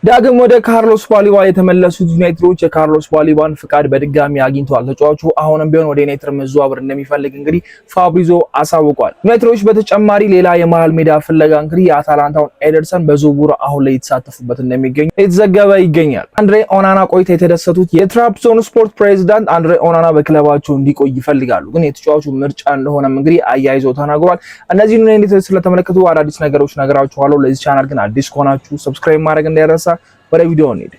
ዳግም ወደ ካርሎስ ባሊባ የተመለሱት ዩናይትዶች የካርሎስ ባሊባን ፍቃድ በድጋሚ አግኝተዋል። ተጫዋቹ አሁንም ቢሆን ወደ ዩናይትድ መዘዋወር እንደሚፈልግ እንግዲህ ፋብሪዞ አሳውቋል። ዩናይትዶች በተጨማሪ ሌላ የመሃል ሜዳ ፍለጋ እንግዲህ የአታላንታውን ኤደርሰን በዝውውሩ አሁን ላይ የተሳተፉበት እንደሚገኙ የተዘገበ ይገኛል። አንድሬ ኦናና ቆይታ የተደሰቱት የትራብዞን ስፖርት ፕሬዚዳንት አንድሬ ኦናና በክለባቸው እንዲቆይ ይፈልጋሉ፣ ግን የተጫዋቹ ምርጫ እንደሆነም እንግዲህ አያይዘው ተናግሯል። እነዚህን ዩናይትድ ስለተመለከቱ አዳዲስ ነገሮች ነግራችኋለሁ። ለዚህ ቻናል ግን አዲስ ከሆናችሁ ሰብስክራይብ ማድረግ እንዳይረሳ። ወደ ቪዲዮ እንሂድ።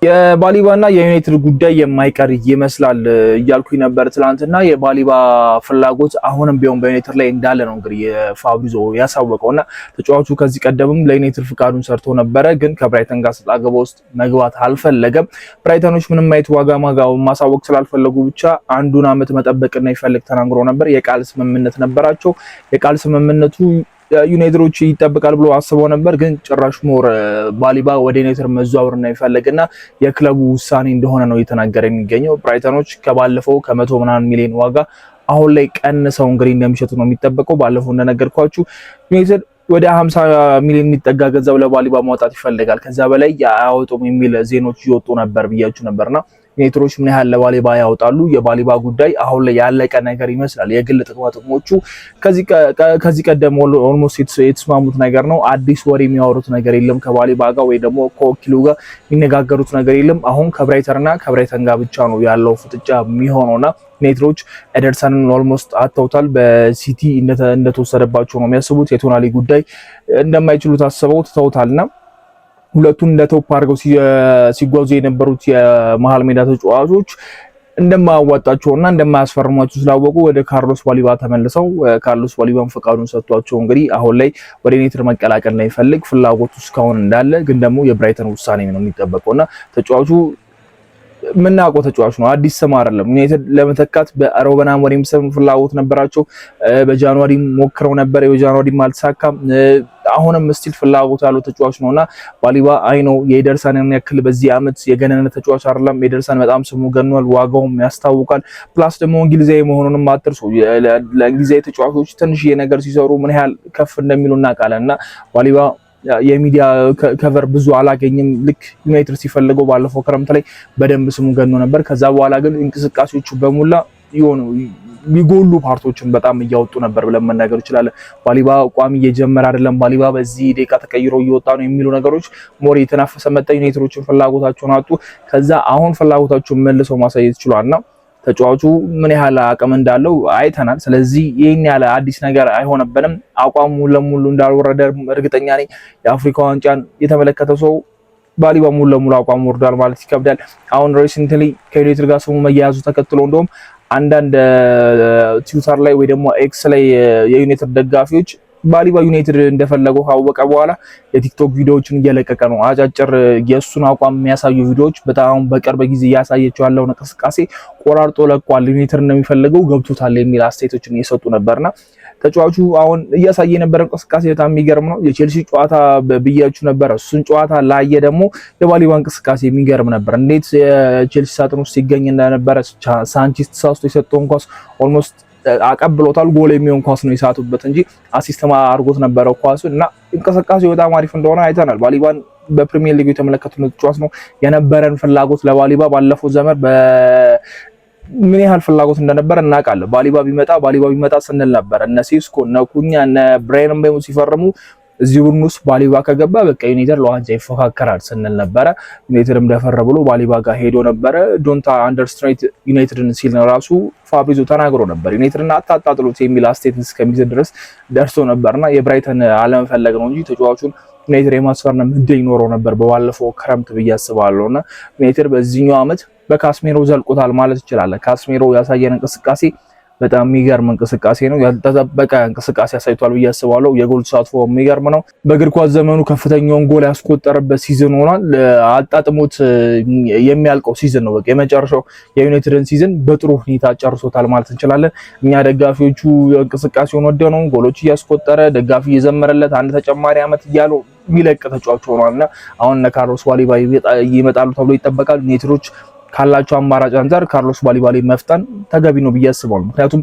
የባሊባና የዩናይትድ ጉዳይ የማይቀር ይመስላል እያልኩኝ ነበር ትላንትና። የባሊባ ፍላጎት አሁንም ቢሆን በዩናይትድ ላይ እንዳለ ነው እንግዲህ ፋብሪዞ ያሳወቀውና ተጫዋቹ ከዚህ ቀደምም ለዩናይትድ ፍቃዱን ሰርቶ ነበረ፣ ግን ከብራይተን ጋር ሰጣ ገባ ውስጥ መግባት አልፈለገም። ብራይተኖች ምንም አይነት ዋጋ ማሳወቅ ስላልፈለጉ ብቻ አንዱን አመት መጠበቅና ይፈልግ ተናግሮ ነበር። የቃል ስምምነት ነበራቸው። የቃል ስምምነቱ ዩናይትዶች ይጠብቃል ብሎ አስበው ነበር፣ ግን ጭራሽ ሞር ባሊባ ወደ ዩናይትድ መዘዋወርና ይፈልግና የክለቡ ውሳኔ እንደሆነ ነው እየተናገረ የሚገኘው። ብራይተኖች ከባለፈው ከ100 ምናምን ሚሊዮን ዋጋ አሁን ላይ ቀንሰው እንግዲህ እንደሚሸጡ ነው የሚጠበቀው። ባለፈው እንደነገርኳችሁ ዩናይትድ ወደ 50 ሚሊዮን የሚጠጋ ገንዘብ ለባሊባ ማውጣት ይፈልጋል። ከዛ በላይ አያወጡም የሚል ዜናዎች ይወጡ ነበር ብያችሁ ነበርና ዩናይትዶች ምን ያህል ለባሊባ ያወጣሉ? የባሊባ ጉዳይ አሁን ላይ ያለቀ ነገር ይመስላል። የግል ጥቅሞቹ ከዚህ ቀደም ኦልሞስት የተስማሙት ነገር ነው። አዲስ ወሬ የሚያወሩት ነገር የለም ከባሊባ ጋር ወይ ደግሞ ከወኪሉ ጋር የሚነጋገሩት ነገር የለም። አሁን ከብራይተን ጋር ብቻ ነው ያለው ፍጥጫ የሚሆነውና ዩናይትዶች ኤደርሰንን ኦልሞስት አተውታል። በሲቲ እንደተወሰደባቸው ነው የሚያስቡት። የቶናሊ ጉዳይ እንደማይችሉት አስበው ተውታልና ሁለቱን ለቶፕ አድርገው ሲጓዙ የነበሩት የመሃል ሜዳ ተጫዋቾች እንደማያዋጣቸውና እንደማያስፈርሟቸው ስላወቁ ወደ ካርሎስ ባሊባ ተመልሰው ካርሎስ ባሊባን ፈቃዱን ሰጥቷቸው እንግዲህ አሁን ላይ ወደ ዩናይትድ መቀላቀል ነው ይፈልግ ፍላጎቱ እስካሁን እንዳለ፣ ግን ደግሞ የብራይተን ውሳኔ ነው የሚጠበቀውና ተጫዋቹ ምናውቀው ተጫዋች ነው። አዲስ ስም አይደለም። ዩናይትድ ለመተካት በሮበን አሞሪም ስም ፍላጎት ነበራቸው። በጃንዋሪ ሞክረው ነበር፣ የጃንዋሪም አልተሳካም። አሁንም ስቲል ፍላጎት ያለው ተጫዋች ነውና ባሊባ አይ ነው የኤደርሰንን ያክል በዚህ አመት የገነነ ተጫዋች አይደለም። ኤደርሰን በጣም ስሙ ገኗል፣ ዋጋውም ያስታውቃል። ፕላስ ደግሞ እንግሊዛዊ መሆኑንም አትርሱ። ለእንግሊዛዊ ተጫዋቾች ትንሽዬ ነገር ሲሰሩ ምን ያህል ከፍ እንደሚሉ እናውቃለንና ባሊባ የሚዲያ ከቨር ብዙ አላገኝም። ልክ ዩናይትድ ሲፈልገው ባለፈው ክረምት ላይ በደንብ ስሙ ገኖ ነበር። ከዛ በኋላ ግን እንቅስቃሴዎቹ በሙላ የሆኑ የሚጎሉ ፓርቶችን በጣም እያወጡ ነበር ብለን መናገር ይችላል። ባሊባ ቋሚ እየጀመረ አይደለም፣ ባሊባ በዚህ ደቂቃ ተቀይሮ እየወጣ ነው የሚሉ ነገሮች ሞር የተናፈሰ መጣ። ዩናይትዶችን ፍላጎታቸውን አጡ። ከዛ አሁን ፍላጎታቸውን መልሰው ማሳየት ይችላልና ተጫዋቹ ምን ያህል አቅም እንዳለው አይተናል። ስለዚህ ይሄን ያለ አዲስ ነገር አይሆነበንም። አቋሙ ሙሉ ለሙሉ እንዳልወረደ እርግጠኛ ነኝ። የአፍሪካ ዋንጫን የተመለከተ ሰው ባሊባ ሙሉ ለሙሉ አቋሙ ወርዷል ማለት ይከብዳል። አሁን ሪሰንትሊ ከዩናይትድ ጋር ስሙ መያያዙ ተከትሎ እንደውም አንዳንድ ትዊተር ላይ ወይ ደግሞ ኤክስ ላይ የዩናይትድ ደጋፊዎች ባሊባ ዩናይትድ እንደፈለገው ካወቀ በኋላ የቲክቶክ ቪዲዮዎችን እየለቀቀ ነው። አጫጭር የሱን አቋም የሚያሳዩ ቪዲዮዎች በጣም በቅርብ ጊዜ እያሳየችው ያለውን እንቅስቃሴ ቆራርጦ ለቋል። ዩናይትድ እንደሚፈልገው ገብቶታል የሚል አስተያየቶችን እየሰጡ ነበርና ተጫዋቹ አሁን እያሳየ የነበረ እንቅስቃሴ በጣም የሚገርም ነው። የቼልሲ ጨዋታ ብያችሁ ነበር። እሱን ጨዋታ ላየ ደግሞ የባሊባ እንቅስቃሴ የሚገርም ነበር። እንዴት የቼልሲ ሳጥን ውስጥ ሲገኝ እንደነበረ ሳንቼዝ ተሳስቶ የሰጠውን ኳስ ኦልሞስት አቀብሎታል። ጎል የሚሆን ኳስ ነው የሳቱበት እንጂ አሲስተማ አድርጎት ነበረው ኳሱ እና እንቅስቃሴው በጣም አሪፍ እንደሆነ አይተናል። ባሊባን በፕሪሚየር ሊግ የተመለከቱት ተጫዋች ነው። የነበረን ፍላጎት ለባሊባ ባለፈው ዘመን ምን ያህል ፍላጎት እንደነበረ እናውቃለን። ባሊባ ቢመጣ ስንል ነበር። እነ ሴስኮ እነ ኩኛ እነ ብራያን ምቤሞ ሲፈርሙ እዚህ ቡድን ውስጥ ባሊባ ከገባ በቃ ዩናይትድ ለዋንጫ ይፎካከራል ስንል ነበረ። ዩናይትድም ደፈረ ብሎ ባሊባ ጋር ሄዶ ነበረ። ዶንት አንደርስቲሜት ዩናይትድን ሲል ራሱ ፋብሪዞ ተናግሮ ነበር። ዩናይትድን አታጣጥሉት የሚል አስተያየት እስከሚሰጥ ድረስ ደርሶ ነበርና የብራይተን አለመፈለግ ነው እንጂ ተጫዋቹን ዩናይትድ የማስፈረም እድል ይኖረው ነበር በባለፈው ክረምት ብዬ አስባለሁና ዩናይትድ በዚህኛው አመት በካስሜሮ ዘልቆታል ማለት ይችላል። ካስሜሮ ያሳየን እንቅስቃሴ በጣም የሚገርም እንቅስቃሴ ነው። ያልተጠበቀ እንቅስቃሴ አሳይቷል ብዬ አስባለሁ። የጎል ተሳትፎ የሚገርም ነው። በእግር ኳስ ዘመኑ ከፍተኛውን ጎል ያስቆጠረበት ሲዝን ሆኗል። አጣጥሞት የሚያልቀው ሲዝን ነው። በቃ የመጨረሻው የዩናይትድን ሲዝን በጥሩ ሁኔታ ጨርሶታል ማለት እንችላለን። እኛ ደጋፊዎቹ እንቅስቃሴውን ወደው ነው ጎሎች እያስቆጠረ ደጋፊ እየዘመረለት አንድ ተጨማሪ አመት እያለው የሚለቅ ተጫዋች ሆኗልና አሁን ካርሎስ ባሊባ ይመጣሉ ተብሎ ይጠበቃል። ዩናይትዶች ካላቸው አማራጭ አንፃር ካርሎስ ባሊባ ላይ መፍጠን ተገቢ ነው ብዬ አስባለሁ። ምክንያቱም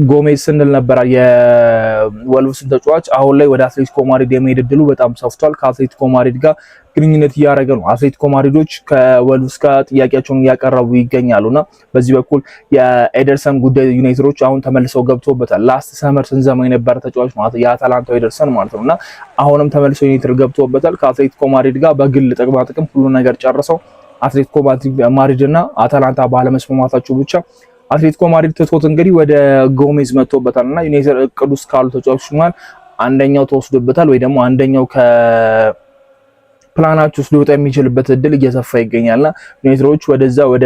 ጎሜዝ ስንል ነበር የወልቭስን ተጫዋች አሁን ላይ ወደ አትሌቲኮ ማድሪድ የመሄድ እድሉ በጣም ሰፍቷል። ከአትሌቲኮ ማድሪድ ጋር ግንኙነት እያደረገ ነው። አትሌቲኮ ማድሪዶች ከወልቭስ ጋር ጥያቄያቸውን እያቀረቡ ይገኛሉና በዚህ በኩል የኤደርሰን ጉዳይ ዩናይትዶች አሁን ተመልሰው ገብቶበታል። ላስት ሰመር ስንዘማ የነበረ ተጫዋች ማለት የአታላንታው ኤደርሰን ማለት ነውና አሁንም ተመልሰው ዩናይትድ ገብቶበታል። ከአትሌቲኮ ማድሪድ ጋር በግል ጥቅማ ጥቅም ሁሉ ነገር ጨርሰው አትሌቲኮ ማድሪድ እና አታላንታ ባለመስማማታቸው ብቻ አትሌቲኮ ማድሪድ ትቶት እንግዲህ ወደ ጎሜዝ መጥቶበታልና ዩናይትድ እቅዱ ውስጥ ካሉ ተጫዋቾች ማለት አንደኛው ተወስዶበታል ወይ ደግሞ አንደኛው ፕላናቸው ውስጥ ሊወጣ የሚችልበት እድል እየሰፋ ይገኛልና ዩናይትዶች ወደዛ ወደ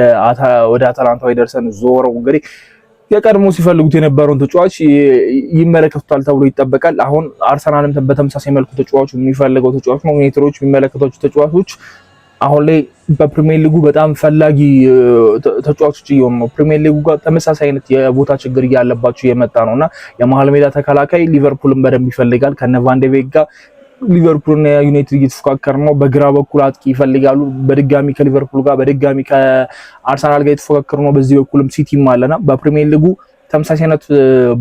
አታላንታው ኤደርሰን ዞረው እንግዲህ የቀድሞ ሲፈልጉት የነበረውን ተጫዋች ይመለከቱታል ተብሎ ይጠበቃል። አሁን አርሰናልም በተመሳሳይ መልኩ ተጫዋቹ የሚፈልገው ተጫዋች ነው። ዩናይትዶች የሚመለከቷቸው ተጫዋቾች አሁን ላይ በፕሪሚየር ሊጉ በጣም ፈላጊ ተጫዋቾች እየሆኑ ነው። ፕሪሚየር ሊጉ ጋር ተመሳሳይ አይነት የቦታ ችግር እያለባቸው የመጣ ነውና የመሃል ሜዳ ተከላካይ ሊቨርፑልን በደንብ ይፈልጋል። ከነ ቫን ደ ቤክ ጋር ሊቨርፑልና ዩናይትድ እየተፎካከሩ ነው። በግራ በኩል አጥቂ ይፈልጋሉ። በድጋሚ ከሊቨርፑል ጋር በድጋሚ ከአርሰናል ጋር እየተፎካከሩ ነው። በዚህ በኩልም ሲቲም አለና በፕሪሚየር ሊጉ ተመሳሳይነት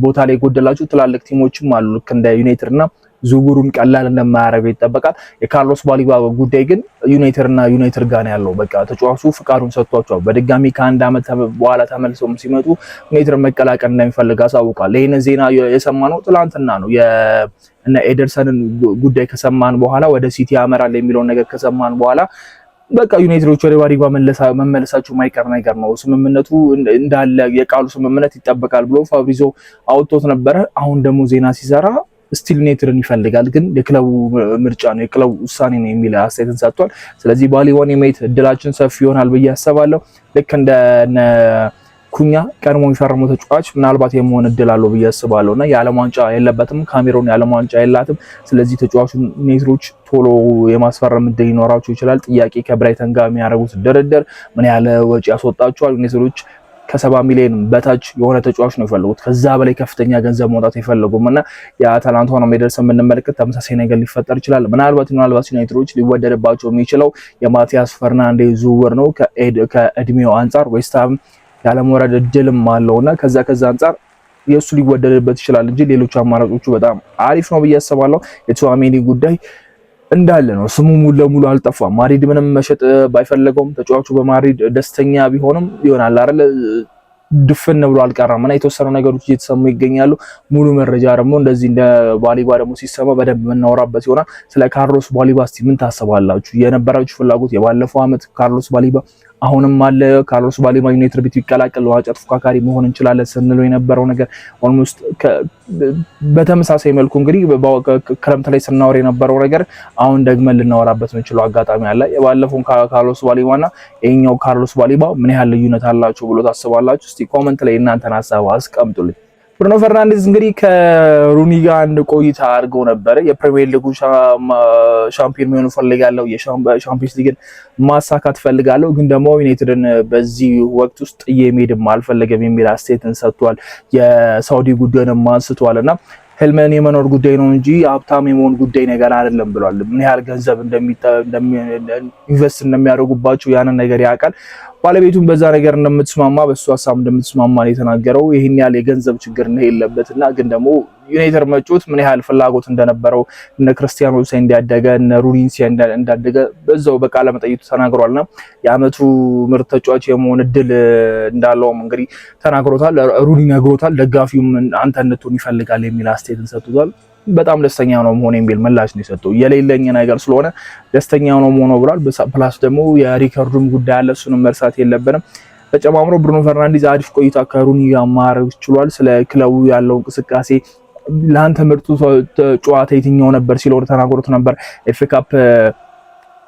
ቦታ ላይ ጎደላቸው ትላልቅ ቲሞችም አሉ ልክ እንደ ዩናይትድ እና ዝውውሩን ቀላል እንደማያደርገው ይጠበቃል። የካርሎስ ባሊባ ጉዳይ ግን ዩናይትድ ጋር ነው ያለው። በቃ ተጫዋቹ ፍቃዱን ሰጥቷቸዋል። በድጋሚ ከአንድ ዓመት በኋላ ተመልሰው ሲመጡ ዩናይትድ መቀላቀል እንደሚፈልግ አሳውቋል። ይሄን ዜና የሰማነው ትላንትና ነው። የእነ ኤደርሰንን ጉዳይ ከሰማን በኋላ ወደ ሲቲ ያመራል የሚለውን ነገር ከሰማን በኋላ በቃ ዩናይትዶች ወደ ባሊባ መመለሳቸው ማይቀር ነገር ነው። ስምምነቱ እንዳለ የቃሉ ስምምነት ይጠበቃል ብሎ ፋብሪዞ አውጥቶት ነበረ። አሁን ደግሞ ዜና ሲሰራ ስቲል ዩናይትድን ይፈልጋል፣ ግን የክለቡ ምርጫ ነው የክለቡ ውሳኔ ነው የሚል አስተያየትን ሰጥቷል። ስለዚህ ባሊባን የማየት እድላችን ሰፊ ይሆናል ብዬ አስባለሁ። ልክ እንደ ኩኛ ቀድሞ የሚፈርመው ተጫዋች ምናልባት የመሆን እድል አለው ብዬ አስባለሁ እና የዓለም ዋንጫ የለበትም፣ ካሜሮን የዓለም ዋንጫ የላትም። ስለዚህ ተጫዋቹን ዩናይትዶች ቶሎ የማስፈረም እድል ይኖራቸው ይችላል። ጥያቄ ከብራይተን ጋር የሚያደርጉት ድርድር ምን ያህል ወጪ ያስወጣቸዋል? ዩናይትዶች ከ70 ሚሊዮን በታች የሆነ ተጫዋች ነው የፈለጉት። ከዛ በላይ ከፍተኛ ገንዘብ ማውጣት አይፈልጉም እና የአታላንታውን ኤደርሰን የምንመለከት ተመሳሳይ ነገር ሊፈጠር ይችላል። ምናልባት ዩናይትዶች ሊወደድባቸው የሚችለው የማቲያስ ፈርናንዴዝ ዝውውር ነው። ከእድሜው አንጻር ዌስትሃም ያለመውረድ እድልም አለውና ከዛ አንጻር የእሱ ሊወደድበት ይችላል እንጂ ሌሎች አማራጮቹ በጣም አሪፍ ነው ብዬ አስባለሁ። የቱዋሜኒ ጉዳይ እንዳለ ነው። ስሙ ሙሉ ለሙሉ አልጠፋም። ማድሪድ ምንም መሸጥ ባይፈልገውም ተጫዋቹ በማድሪድ ደስተኛ ቢሆንም ይሆናል አይደል ድፍን ብሎ አልቀረም እና የተወሰኑ ነገሮች እየተሰሙ ይገኛሉ። ሙሉ መረጃ ደግሞ እንደዚህ እንደ ባሊባ ደግሞ ሲሰማ በደንብ የምናወራበት ይሆናል። ስለ ካርሎስ ባሊባ እስቲ ምን ታስባላችሁ? የነበራችሁ ፍላጎት የባለፈው አመት ካርሎስ ባሊባ አሁንም አለ? ካርሎስ ባሊባ ዩናይትድ ቤት ይቀላቀል ዋንጫ ተፎካካሪ መሆን እንችላለን ስንለው የነበረው ነገር ኦልሞስት በተመሳሳይ መልኩ እንግዲህ ክረምት ላይ ስናወር የነበረው ነገር አሁን ደግመን ልናወራበት የምንችለው አጋጣሚ አለ። የባለፈው ካርሎስ ባሊባና ይሄኛው ካርሎስ ባሊባ ምን ያህል ልዩነት አላቸው ብሎ ታስባላችሁ? እስቲ ኮሜንት ላይ እናንተን ሀሳብ አስቀምጡልኝ። ብሩኖ ፈርናንዴዝ እንግዲህ ከሩኒ ጋር አንድ ቆይታ አድርገው ነበር። የፕሪሚየር ሊጉ ሻምፒዮን መሆን ፈልጋለሁ፣ የሻምፒዮንስ ሊግን ማሳካት ፈልጋለሁ፣ ግን ደግሞ ዩናይትድን በዚህ ወቅት ውስጥ እየሄድም አልፈለገም የሚል አስተያየትን ሰጥቷል። የሳውዲ ጉዳይንም አንስቷልና ህልምን የመኖር ጉዳይ ነው እንጂ ሀብታም የመሆን ጉዳይ ነገር አይደለም ብሏል። ምን ያህል ገንዘብ ኢንቨስት እንደሚያደርጉባቸው ያንን ነገር ያውቃል። ባለቤቱን በዛ ነገር እንደምትስማማ በሱ ሀሳብ እንደምትስማማ ነው የተናገረው። ይሄን ያህል የገንዘብ ችግር ነው የለበትና ግን ደግሞ ዩናይትድ መጫወት ምን ያህል ፍላጎት እንደነበረው እነ ክርስቲያኖ ሳይ እንዲያደገ እነ ሩኒን ሳይ እንዳደገ በዛው በቃለ መጠይቁ ተናግሯልና የአመቱ ምርጥ ተጫዋች የመሆን እድል እንዳለውም እንግዲህ ተናግሮታል። ሩኒ ነግሮታል። ደጋፊውም አንተ እንድትሆን ይፈልጋል የሚል አስተያየትን ሰጥቷል። በጣም ደስተኛ ነው መሆን የሚል ምላሽ ነው የሰጠው። የሌለኝ ነገር ስለሆነ ደስተኛ ነው መሆን ብሏል። ፕላስ ደግሞ የሪከርዱም ጉዳይ አለ፣ እሱንም መርሳት የለብንም። ተጨማምሮ ብሩኖ ፈርናንዴዝ አሪፍ ቆይታ ከሩኒ ጋር ማድረግ ችሏል። ስለ ክለቡ ያለው እንቅስቃሴ ለአንተ ምርጡ ጨዋታ የትኛው ነበር ሲለው ተናግሮት ነበር። ኤፍ ኤ ካፕ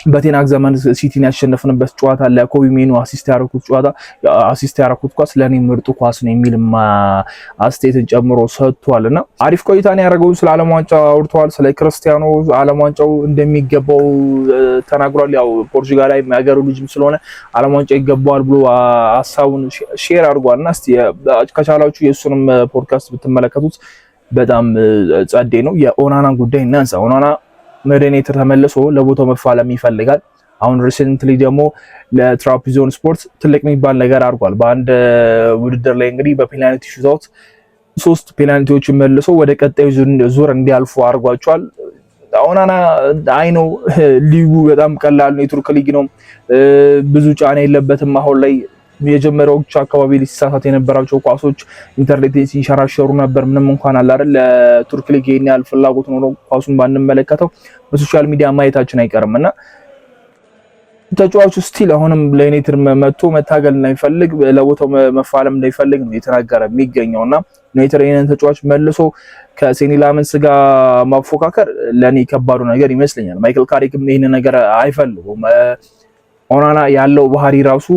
በቴናግ ዘመን ሲቲን ያሸነፍንበት ጨዋታ ለኮቢ ሜኑ አሲስት ያደረኩት ኳስ ለኔ ምርጡ ኳስ ነው የሚል አስተያየትን ጨምሮ ሰጥቷልና አሪፍ ቆይታ ነው ያደረገው። ስለ ዓለም ዋንጫ አውርተዋል። ስለ ክርስቲያኖ ዓለም ዋንጫው እንደሚገባው ተናግሯል። ያው ፖርቹጋላዊ ያገሩ ልጅም ስለሆነ ዓለም ዋንጫ ይገባዋል ብሎ ሐሳቡን ሼር አድርጓልና እስቲ ከቻላችሁ የእሱንም ፖድካስት ብትመለከቱት በጣም ጸዴ ነው። የኦናና ጉዳይ እናንሳ። ኦናና መድኔትር ተመልሶ ለቦታው መፋለም ይፈልጋል። አሁን ሪሰንትሊ ደግሞ ለትራፒዞን ስፖርት ትልቅ የሚባል ነገር አድርጓል። በአንድ ውድድር ላይ እንግዲህ በፔናልቲ ሹታውት 3 ፔናልቲዎችን መልሶ ወደ ቀጣዩ ዙር እንዲያልፉ አድርጓቸዋል። ኦናና አይ ነው ሊጉ በጣም ቀላል ነው፣ የቱርክ ሊግ ነው፣ ብዙ ጫና የለበትም። አሁን ላይ የጀመሪያዎቹ አካባቢ ሊሳሳት የነበራቸው ኳሶች ኢንተርኔት ሲንሸራሸሩ ነበር። ምንም እንኳን አለ አይደል ለቱርክ ሊግ ይሄን ያህል ፍላጎት ኖሮ ኳሱን ባንመለከተው በሶሻል ሚዲያ ማየታችን አይቀርምና ተጫዋቹ ስቲል አሁንም ለዩናይትድ መጥቶ መታገል እንደሚፈልግ ለቦታው መፋለም እንደሚፈልግ ነው የተናገረ የሚገኘውና ዩናይትድ ይሄንን ተጫዋች መልሶ ከሴኒ ላመንስ ጋር ማፎካከር ለኔ ከባዱ ነገር ይመስለኛል። ማይክል ካሪክም ይሄንን ነገር አይፈልጉም። ኦናና ያለው ባህሪ ራሱ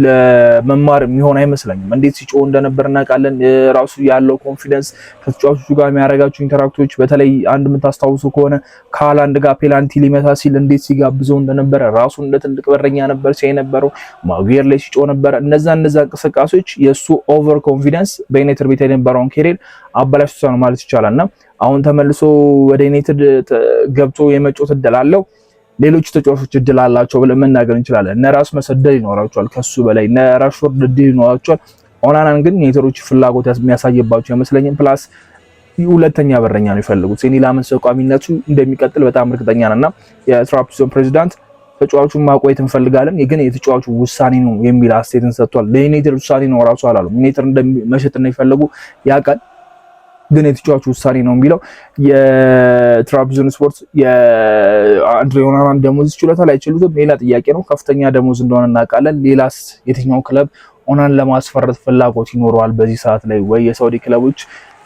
ለመማር የሚሆን አይመስለኝም። እንዴት ሲጮህ እንደነበር እናውቃለን። ራሱ ያለው ኮንፊደንስ ከተጫዋቾቹ ጋር የሚያደርጋቸው ኢንተራክቶች፣ በተለይ አንድ የምታስታውሱ ከሆነ ከሃላንድ ጋር ፔናልቲ ሊመታ ሲል እንዴት ሲጋብዘው እንደነበረ ራሱ እንደ ትልቅ በረኛ ነበር ሲነበረው ማጉየር ላይ ሲጮህ ነበር። እነዛ እንቅስቃሴዎች የሱ ኦቨር ኮንፊደንስ በዩናይትድ ቤት የነበረውን ኬሪር አበላሽቷል ማለት ይቻላልና አሁን ተመልሶ ወደ ዩናይትድ ገብቶ የመጮት እድል አለው። ሌሎች ተጫዋቾች እድል አላቸው ብለን መናገር እንችላለን። እነ ራስመስ እድል ይኖራቸዋል፣ ከሱ በላይ እነ ራሽፎርድ እድል ይኖራቸዋል። ኦናናን ግን ዩናይትዶች ፍላጎት የሚያሳይባቸው አይመስለኝም። ፕላስ ሁለተኛ በረኛ ነው የሚፈልጉት። ሴኒ ላመንስ ቋሚነቱ እንደሚቀጥል በጣም እርግጠኛ ነኝና የትራፒዞን ፕሬዚዳንት ተጫዋቹን ማቆየት እንፈልጋለን፣ ግን የተጫዋቹ ውሳኔ ነው የሚል አስተያየትን ሰጥቷል። ለዩናይትድ ውሳኔ ነው ራሱ አላሉም። ዩናይትድ እንደመሸጥ ነው የሚፈልጉ ያውቃል፣ ግን የተጫዋቹ ውሳኔ ነው የሚለው የትራፒዞን ስፖርት የአንድሬ ኦናናን ደሞዝ ችሎታ ላይ ችሉትም ሌላ ጥያቄ ነው። ከፍተኛ ደሞዝ እንደሆነ እናውቃለን። ሌላስ የትኛው ክለብ ኦናናን ለማስፈረጥ ፍላጎት ይኖረዋል በዚህ ሰዓት ላይ? ወይ የሳውዲ ክለቦች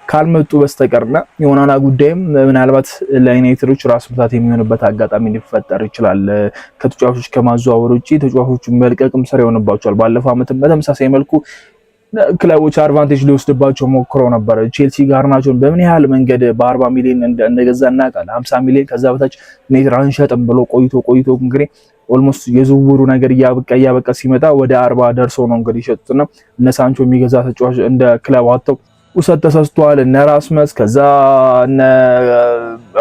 ካልመጡ በስተቀርና የኦናና ጉዳይም ምናልባት ለዩናይትዶች ራስ ምታት የሚሆንበት አጋጣሚ ሊፈጠር ይችላል። ከተጫዋቾች ከማዘዋወር ውጪ ተጫዋቾቹን መልቀቅም ስራ ይሆንባቸዋል። ባለፈው ዓመትም በተመሳሳይ መልኩ ክለቦች አድቫንቴጅ ሊወስድባቸው ሞክረው ነበር። ቼልሲ ጋርናቾን በምን ያህል መንገድ በ40 ሚሊዮን እንደገዛ እናውቃለን። 50 ሚሊዮን ከዛ በታች ዩናይትድ አንሸጥም ብሎ ቆይቶ እንግዲህ ኦልሞስት የዝውውሩ ነገር እያበቃ ሲመጣ ወደ 40 ደርሰው ነው እንግዲህ ይሸጡትና እነ ሳንቾ የሚገዛ ተጫዋች እንደ ክለብ አጥተው ውሰት ተሰስቷል። እነ ራስመስ ከዛ እነ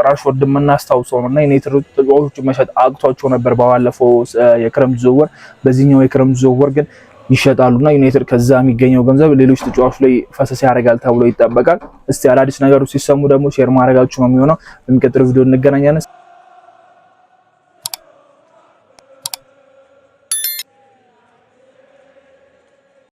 ራሽፎርድ የምናስታውሰው ነውና ዩናይትድ ተጫዋቾችን መሸጥ አቅቷቸው ነበር ባለፈው የክረምት ዝውውር። በዚህኛው የክረምት ዝውውር ግን ይሸጣሉና ዩናይትድ ከዛ የሚገኘው ገንዘብ ሌሎች ተጫዋቾች ላይ ፈሰስ ያደርጋል ተብሎ ይጠበቃል። እስቲ አዳዲስ ነገሮች ሲሰሙ ደግሞ ሼር ማድረጋችሁ ነው የሚሆነው። በሚቀጥለው ቪዲዮ እንገናኛለን።